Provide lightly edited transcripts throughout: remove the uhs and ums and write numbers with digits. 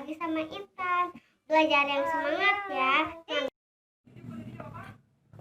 lagi sama Intan. Belajar yang semangat ya.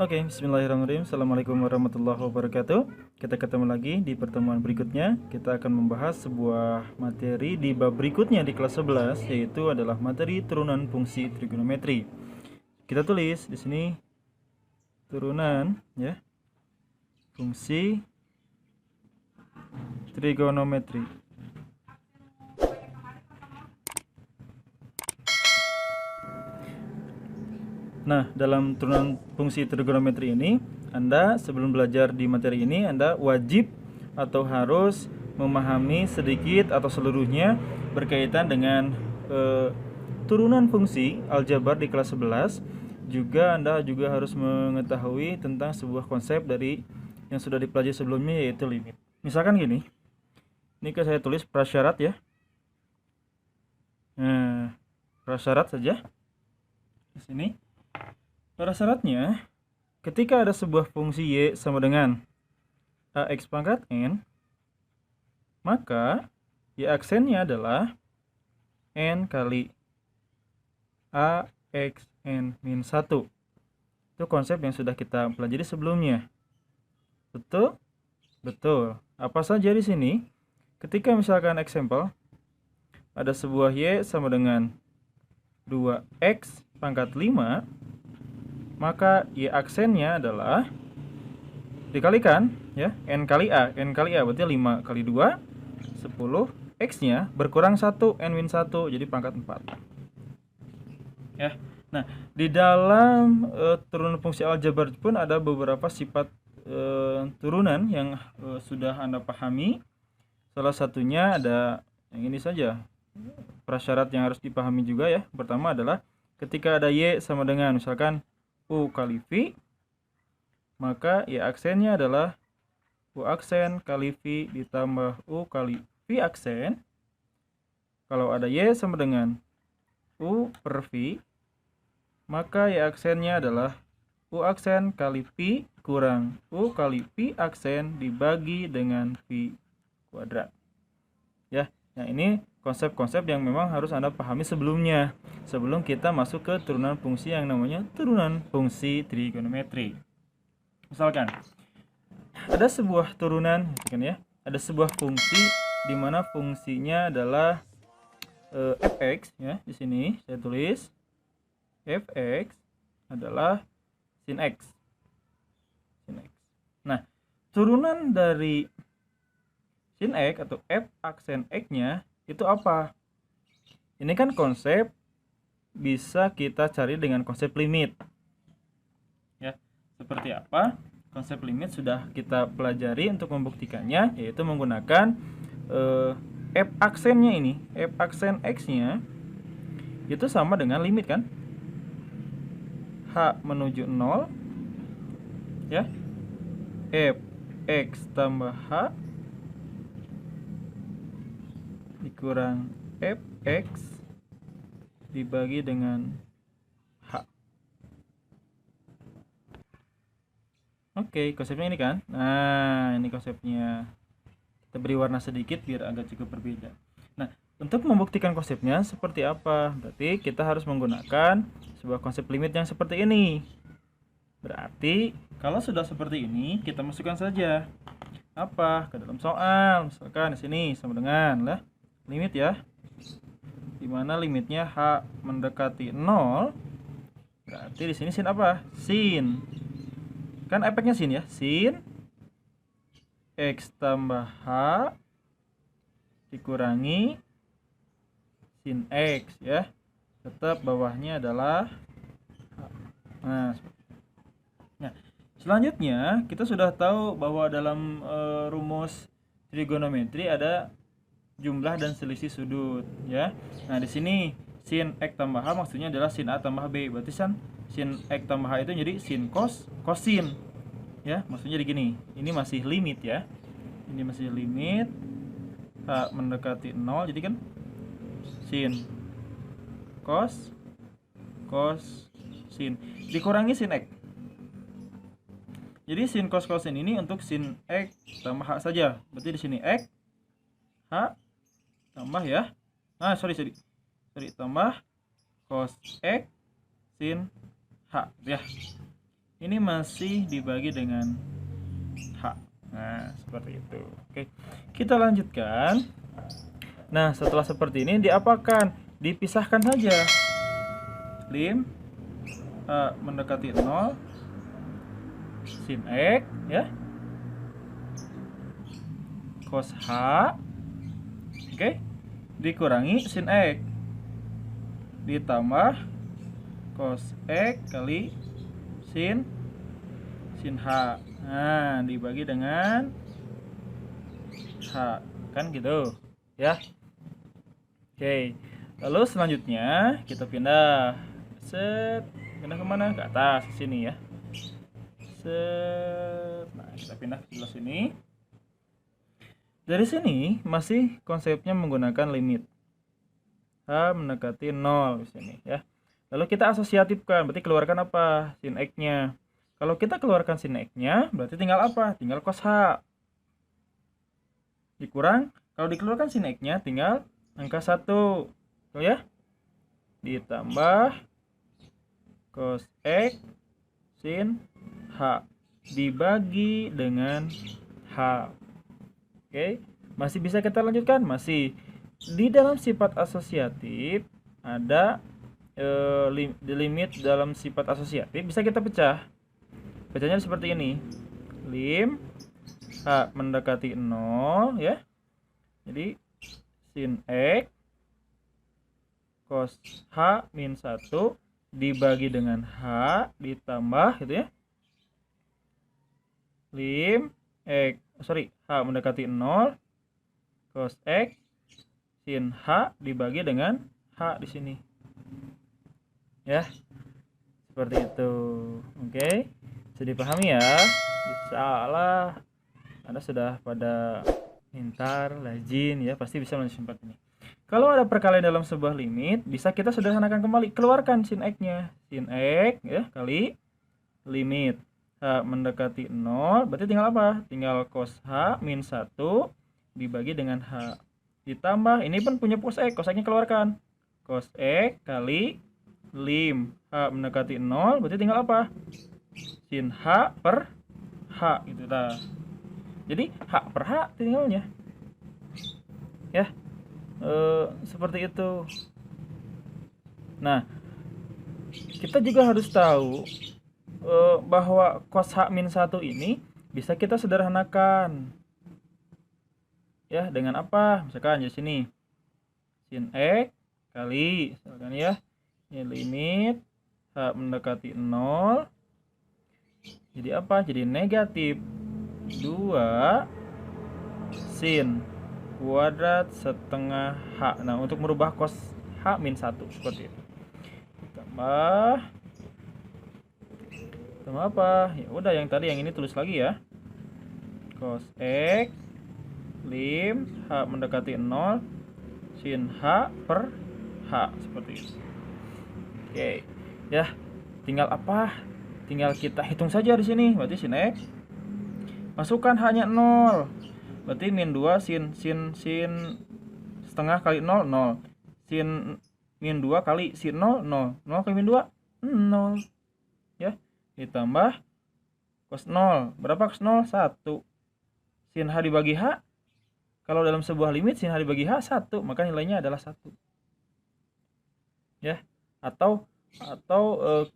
Oke, bismillahirrahmanirrahim. Assalamualaikum warahmatullahi wabarakatuh. Kita ketemu lagi di pertemuan berikutnya. Kita akan membahas sebuah materi di bab berikutnya di kelas 11, yaitu adalah materi turunan fungsi trigonometri. Kita tulis di sini turunan ya, fungsi trigonometri. Nah, dalam turunan fungsi trigonometri ini, Anda sebelum belajar di materi ini, Anda wajib atau harus memahami sedikit atau seluruhnya berkaitan dengan turunan fungsi aljabar di kelas 11. Juga Anda juga harus mengetahui tentang sebuah konsep dari yang sudah dipelajari sebelumnya, yaitu limit. Misalkan gini, ini saya tulis prasyarat ya. Nah, prasyarat saja di sini. Prasyaratnya, ketika ada sebuah fungsi y sama dengan ax pangkat n, maka y aksennya adalah n kali ax n min 1. Itu konsep yang sudah kita pelajari sebelumnya. Betul? Betul. Apa saja di sini? Ketika misalkan example, ada sebuah y sama dengan 2x pangkat 5, maka y aksennya adalah dikalikan ya, n kali a berarti 5 kali 2 10, x nya berkurang 1, n min 1, jadi pangkat 4 ya. Nah, di dalam turunan fungsi aljabar pun ada beberapa sifat turunan yang sudah Anda pahami. Salah satunya ada yang ini saja, prasyarat yang harus dipahami juga ya. Pertama adalah ketika ada y sama dengan misalkan u kali v, maka y aksennya adalah u aksen kali v ditambah u kali v aksen. Kalau ada y sama dengan u per v, maka y aksennya adalah u aksen kali v kurang u kali v aksen dibagi dengan v kuadrat ya. Nah, ini konsep-konsep yang memang harus Anda pahami sebelumnya, sebelum kita masuk ke turunan fungsi yang namanya turunan fungsi trigonometri. Misalkan ada sebuah turunan kan ya, ada sebuah fungsi di mana fungsinya adalah fx ya. Di sini saya tulis fx adalah sin x. Nah, turunan dari sin x atau f aksen x-nya itu apa? Ini kan konsep bisa kita cari dengan konsep limit. Ya, seperti apa? Konsep limit sudah kita pelajari untuk membuktikannya, yaitu menggunakan f aksennya ini. F aksen x-nya itu sama dengan limit kan? H menuju 0 ya. F x tambah h dikurang fx dibagi dengan h. Oke, konsepnya ini kan. Nah, ini konsepnya. Kita beri warna sedikit biar agak cukup berbeda. Nah, untuk membuktikan konsepnya seperti apa? Berarti kita harus menggunakan sebuah konsep limit yang seperti ini. Berarti kalau sudah seperti ini, kita masukkan saja apa ke dalam soal. Misalkan di sini sama dengan lah limit ya, dimana limitnya h mendekati 0. Berarti di sini sin apa? Sin. Kan efeknya sin ya. Sin x tambah h dikurangi sin x ya. Tetap bawahnya adalah h. Nah, selanjutnya kita sudah tahu bahwa dalam rumus trigonometri ada jumlah dan selisih sudut ya. Nah, di sini sin x tambah h maksudnya adalah sin a tambah b. Berarti sin x tambah h itu jadi sin kosin ya. Maksudnya di gini. Ini masih limit ya. Ini masih limit h mendekati 0, jadi kan sin cos sin dikurangi sin x. Jadi sin cos sin ini untuk sin x tambah h saja. Berarti di sini x h tambah ya. Sorry. ditambah cos X sin H ya. Ini masih dibagi dengan H. Nah, seperti itu. Oke. Kita lanjutkan. Nah, setelah seperti ini diapakan? Dipisahkan saja. Lim mendekati 0 sin X ya. Cos H. Oke. Dikurangi sin X. Ditambah cos X kali sin H. Nah, dibagi dengan H. Kan gitu ya. Oke. Lalu selanjutnya kita pindah. Pindah kemana? Ke atas, ke sini ya. Nah, kita pindah ke sebelah sini. Dari sini masih konsepnya menggunakan limit H mendekati 0 di sini ya. Lalu kita asosiatifkan, berarti keluarkan apa? Sin X-nya. Kalau kita keluarkan sin X-nya, berarti tinggal apa? Tinggal cos H. Dikurang, kalau dikeluarkan sin X-nya tinggal angka 1. Tuh ya. Ditambah cos X sin H dibagi dengan H. Oke, masih bisa kita lanjutkan? Masih. Di dalam sifat asosiatif ada limit dalam sifat asosiatif bisa kita pecah. Pecahnya seperti ini. Lim H mendekati 0 ya. Jadi sin X cos H min 1 dibagi dengan H ditambah gitu ya. Lim X H mendekati 0 cos X sin H dibagi dengan H di sini. Ya. Seperti itu. Oke. Bisa dipahami ya? Insyaallah Anda sudah pada pintar, rajin ya, pasti bisa menyimpan ini. Kalau ada perkalian dalam sebuah limit, bisa kita sederhanakan kembali. Keluarkan sin X-nya. Sin X ya kali limit H mendekati 0, berarti tinggal apa? Tinggal cos H min 1 dibagi dengan H. Ditambah, ini pun punya cos X, cos X-nya keluarkan. Cos X kali lim H mendekati 0, berarti tinggal apa? Sin H per H gitu dah. Jadi H per H tinggalnya. Ya. Seperti itu. Nah, kita juga harus tahu bahwa cos H min 1 ini bisa kita sederhanakan. Ya, dengan apa? Misalkan di sini sin X kali misalkan ya. Ini limit H mendekati 0. Jadi apa? Jadi negatif 2 sin kuadrat setengah H. Nah, untuk merubah cos H min 1 seperti itu. Tambah apa? Ya udah, yang tadi yang ini tulis lagi ya. Cos X lim H mendekati 0 sin H per H seperti itu. Oke. Ya, tinggal apa? Tinggal kita hitung saja di sini. Berarti sin X masukkan H-nya 0. Berarti min 2 sin setengah kali 0 0. Sin min 2 kali sin 0 0. 0 kali min 2 0. Ya. Ditambah cos 0. Berapa cos 0? 1. Sin H dibagi H. Kalau dalam sebuah limit sin H dibagi H 1, maka nilainya adalah 1. Ya. Atau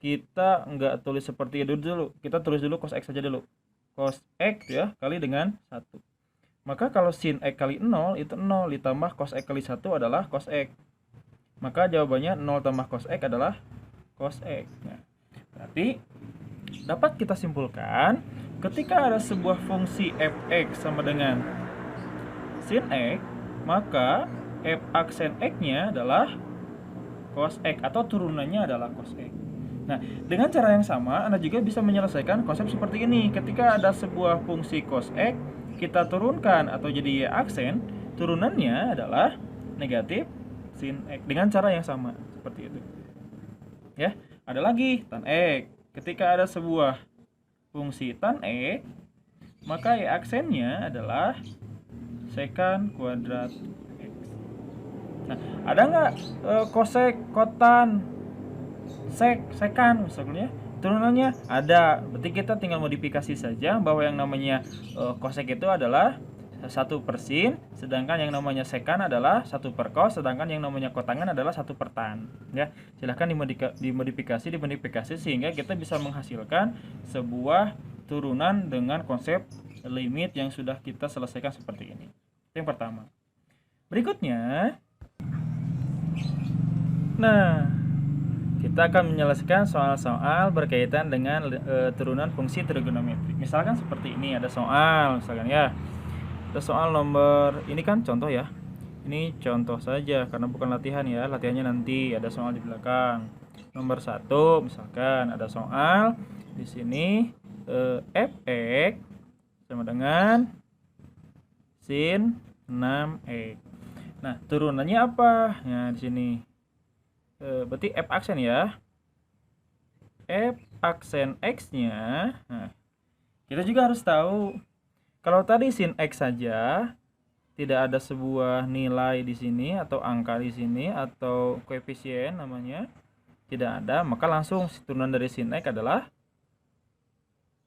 kita enggak tulis seperti itu dulu. Kita tulis dulu cos X saja dulu. Cos X ya kali dengan 1. Maka kalau sin X kali 0 itu 0 ditambah cos X kali 1 adalah cos X. Maka jawabannya 0 tambah cos X adalah cos X. Nah, berarti dapat kita simpulkan ketika ada sebuah fungsi f(x) sama dengan sin X, maka f aksen X-nya adalah cos X atau turunannya adalah cos X. Nah, dengan cara yang sama Anda juga bisa menyelesaikan konsep seperti ini. Ketika ada sebuah fungsi cos X, kita turunkan atau jadi y aksen, turunannya adalah negatif sin X dengan cara yang sama seperti itu. Ya, ada lagi tan X. Ketika ada sebuah fungsi tan X, maka y aksennya adalah secant kuadrat X. Nah, ada nggak kosek, kotan, sekan misalnya? Turunannya ada. Berarti kita tinggal modifikasi saja bahwa yang namanya kosek itu adalah 1/sin, sedangkan yang namanya sekan adalah 1/cos, sedangkan yang namanya kotangan adalah 1/tan. Ya, silahkan dimodifikasi sehingga kita bisa menghasilkan sebuah turunan dengan konsep limit yang sudah kita selesaikan seperti ini. Itu yang pertama. Berikutnya, nah, kita akan menyelesaikan soal-soal berkaitan dengan turunan fungsi trigonometri. Misalkan seperti ini, ada soal misalkan ya. Ada soal nomor, ini kan contoh ya. Ini contoh saja karena bukan latihan ya. Latihannya nanti ada soal di belakang. Nomor 1 misalkan ada soal di sini fx sama dengan sin 6x. Nah, turunannya apa? Nah, di sini berarti f aksen ya. F aksen x-nya. Nah, kita juga harus tahu kalau tadi sin x saja tidak ada sebuah nilai di sini atau angka di sini atau koefisien namanya tidak ada, maka langsung turunan dari sin x adalah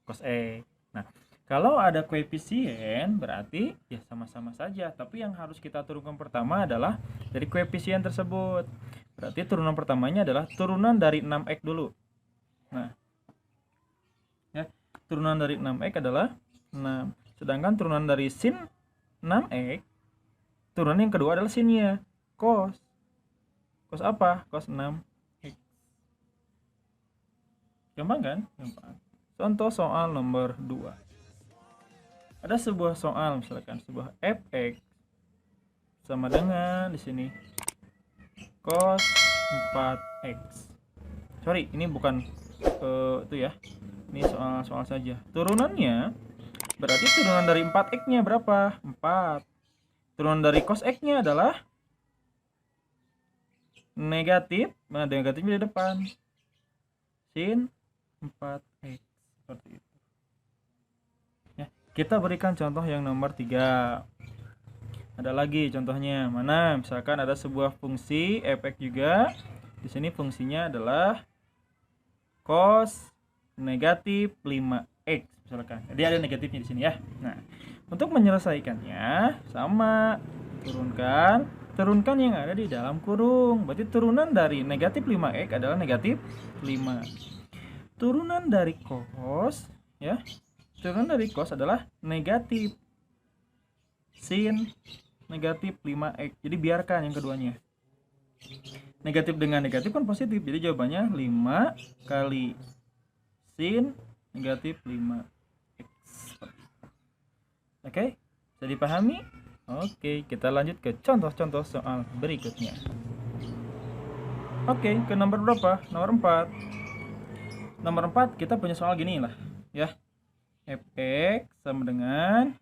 cos x. Nah, kalau ada koefisien berarti ya sama-sama saja, tapi yang harus kita turunkan pertama adalah dari koefisien tersebut. Berarti turunan pertamanya adalah turunan dari 6x dulu. Nah, ya, turunan dari 6x adalah 6. Sedangkan turunan dari sin 6x, turunan yang kedua adalah sinnya, cos. Cos apa? Cos 6x. Gampang kan? Gampang. Contoh soal nomor 2. Ada sebuah soal misalkan sebuah fx sama dengan di sini cos 4x. Sorry, ini bukan itu ya. Ini soal saja. Turunannya berarti turunan dari 4x-nya berapa? 4. Turunan dari cos x-nya adalah negatif. Nah, negatifnya di depan. Sin 4x. Seperti itu. Ya, kita berikan contoh yang nomor 3. Ada lagi contohnya. Mana? Misalkan ada sebuah fungsi fx juga. Di sini fungsinya adalah cos negatif 5x misalkan. Jadi ada negatifnya di sini ya. Nah, untuk menyelesaikannya sama turunkan yang ada di dalam kurung. Berarti turunan dari negatif 5x adalah negatif 5. Turunan dari cos ya. Turunan dari cos adalah negatif sin negatif 5x. Jadi biarkan yang keduanya. Negatif dengan negatif kan positif. Jadi jawabannya 5 kali sin negatif 5x. Oke, bisa dipahami? Oke, kita lanjut ke contoh-contoh soal berikutnya. Oke, ke nomor berapa? Nomor 4. Nomor 4 kita punya soal gini lah ya. Fx sama dengan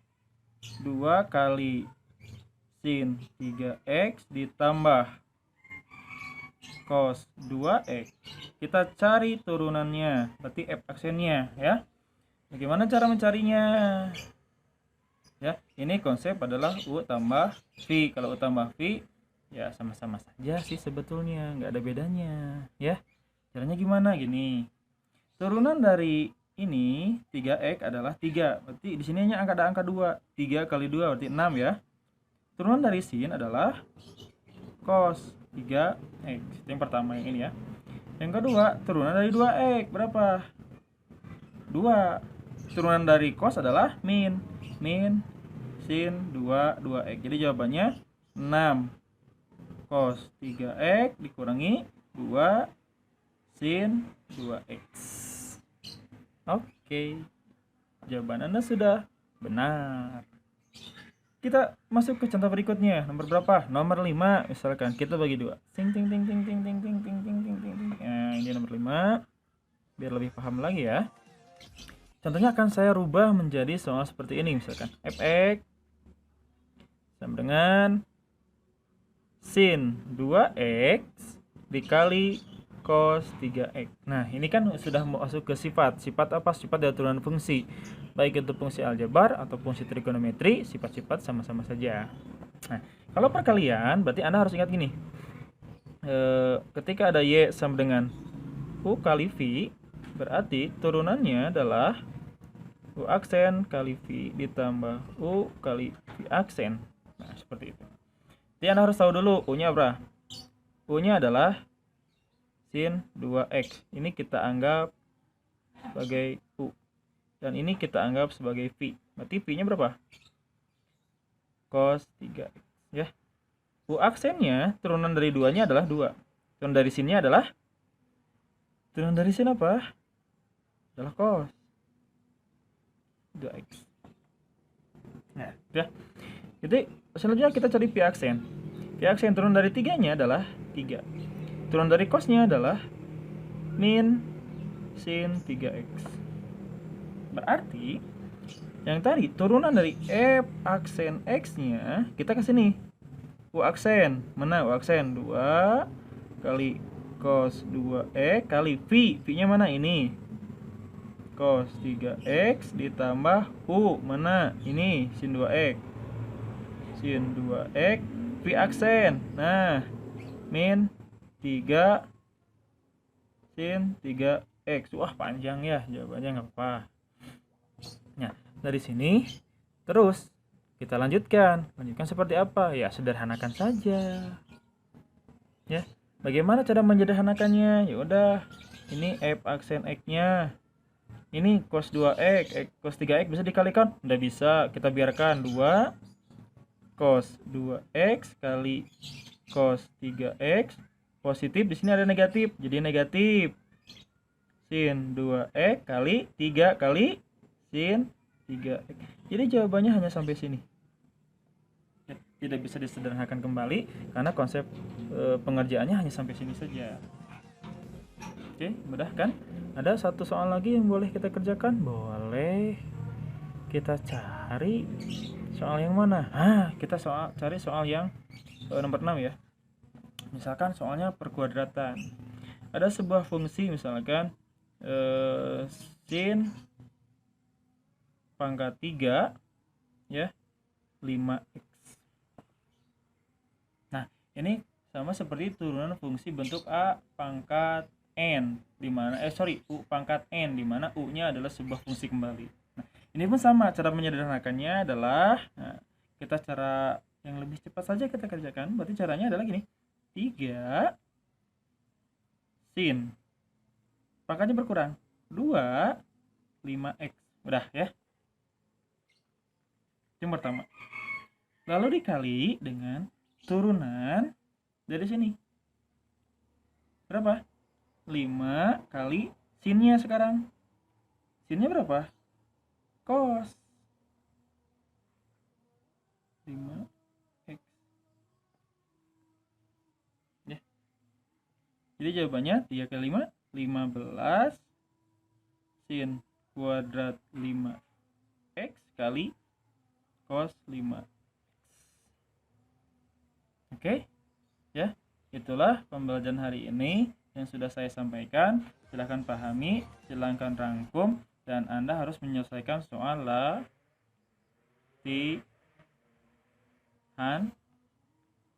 2 kali sin 3x ditambah cos 2x. Kita cari turunannya, berarti f aksennya ya. Bagaimana cara mencarinya? Ya, ini konsep adalah U tambah V. Kalau U tambah V ya sama-sama saja sih sebetulnya, nggak ada bedanya ya. Caranya gimana? Gini. Turunan dari ini 3x adalah 3. Berarti di sini hanya ada angka 2. 3 kali 2 berarti 6 ya. Turunan dari sin adalah cos 3x. Itu yang pertama yang ini ya. Yang kedua, turunan dari 2x berapa? 2. Turunan dari cos adalah min sin 2x. Jadi jawabannya 6 cos 3x dikurangi 2 sin 2x. Oke. Jawaban Anda sudah benar. Kita masuk ke contoh berikutnya. Nomor berapa? Nomor 5 misalkan. Kita bagi 2. Ting ting ting ting ting ting ting ting ting ting ting. Nah, ini nomor 5. Biar lebih paham lagi ya. Contohnya akan saya rubah menjadi soal seperti ini misalkan. Fx sama dengan sin 2x dikali cos 3x. Nah, ini kan sudah masuk ke sifat. Sifat apa? Sifat dari turunan fungsi. Baik itu fungsi aljabar atau fungsi trigonometri, sifat-sifat sama-sama saja. Nah, Kalau perkalian berarti Anda harus ingat gini. Ketika ada Y sama dengan U kali V, berarti turunannya adalah U aksen kali V ditambah U kali V aksen. Nah, seperti itu. Jadi Anda harus tahu dulu U-nya berapa. U-nya adalah sin 2X. Ini kita anggap sebagai U. Dan ini kita anggap sebagai V. Berarti V-nya berapa? Cos 3X. Ya. U aksennya turunan dari 2-nya adalah 2. Turunan dari sinnya adalah turunan dari sin apa? Adalah cos 2X. Nah, ya. Jadi selanjutnya kita cari P aksen. P aksen turunan dari 3-nya adalah 3. Turunan dari cosnya adalah min sin 3X. Berarti yang tadi turunan dari F aksen X-nya kita ke sini. U aksen, mana U aksen? 2 kali cos 2X kali V. V-nya mana? Ini. Cos 3X ditambah U. Mana? Ini, sin 2X. Sin 2X V aksen. Nah, min 3 sin 3X. Wah, panjang ya jawabannya, nggak apa-apa. Nah, dari sini terus kita lanjutkan seperti apa? Ya, sederhanakan saja. Ya, bagaimana cara menyederhanakannya? Ya udah, ini F aksen X-nya. Ini cos 2X, cos 3X bisa dikalikan? Udah bisa, kita biarkan 2 cos 2X kali cos 3X. Positif di sini ada negatif, jadi negatif sin 2X kali 3 kali sin 3X. Jadi jawabannya hanya sampai sini. Tidak bisa disederhanakan kembali karena konsep pengerjaannya hanya sampai sini saja. Oke, mudah kan? Ada satu soal lagi yang boleh kita kerjakan? Boleh. Kita cari soal yang mana? Kita cari soal yang nomor 6 ya. Misalkan soalnya perkuadratan. Ada sebuah fungsi misalkan sin pangkat 3 ya 5x. Nah, ini sama seperti turunan fungsi bentuk a pangkat n di mana u pangkat n di mana u-nya adalah sebuah fungsi kembali. Nah, ini pun sama, cara menyederhanakannya adalah kita cara yang lebih cepat saja kita kerjakan. Berarti caranya adalah gini. 3 sin pangkatnya berkurang 2 5x. Udah ya. Yang pertama. Lalu dikali dengan turunan dari sini. Berapa? 5 kali sinnya sekarang. Sinnya berapa? Cos 5x. Ya. Jadi jawabannya 3 kali 5 15 sin kuadrat 5x kali cos 5x. Oke, ya, itulah pembelajaran hari ini yang sudah saya sampaikan. Silahkan pahami, silahkan rangkum, dan Anda harus menyelesaikan soal latihan.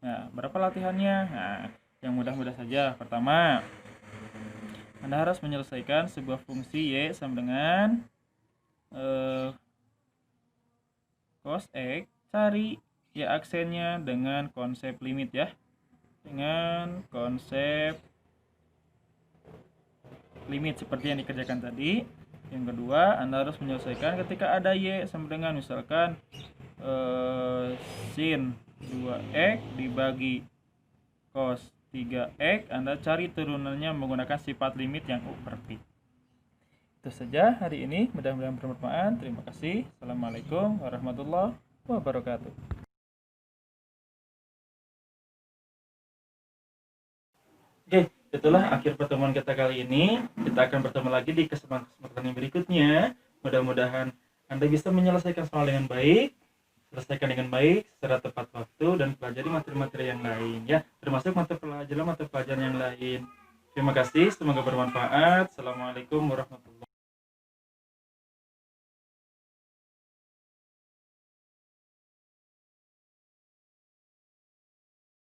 Nah, berapa latihannya? Nah, yang mudah-mudah saja. Pertama, Anda harus menyelesaikan sebuah fungsi Y sama dengan cos X. Cari Y aksennya dengan konsep limit ya. Dengan konsep limit seperti yang dikerjakan tadi. Yang kedua, Anda harus menyelesaikan ketika ada Y sama dengan misalkan sin 2X dibagi cos 3X. Anda cari turunannya menggunakan sifat limit yang U per P. Itu saja hari ini, mudah-mudahan bermanfaat. Terima kasih. Assalamualaikum warahmatullahi wabarakatuh. Oke, itulah akhir pertemuan kita kali ini. Kita akan bertemu lagi di kesempatan yang berikutnya. Mudah-mudahan Anda bisa menyelesaikan soal dengan baik, selesaikan dengan baik, secara tepat waktu, dan pelajari materi-materi yang lain ya, termasuk mata pelajaran yang lain. Terima kasih, semoga bermanfaat. Assalamualaikum warahmatullahi wabarakatuh.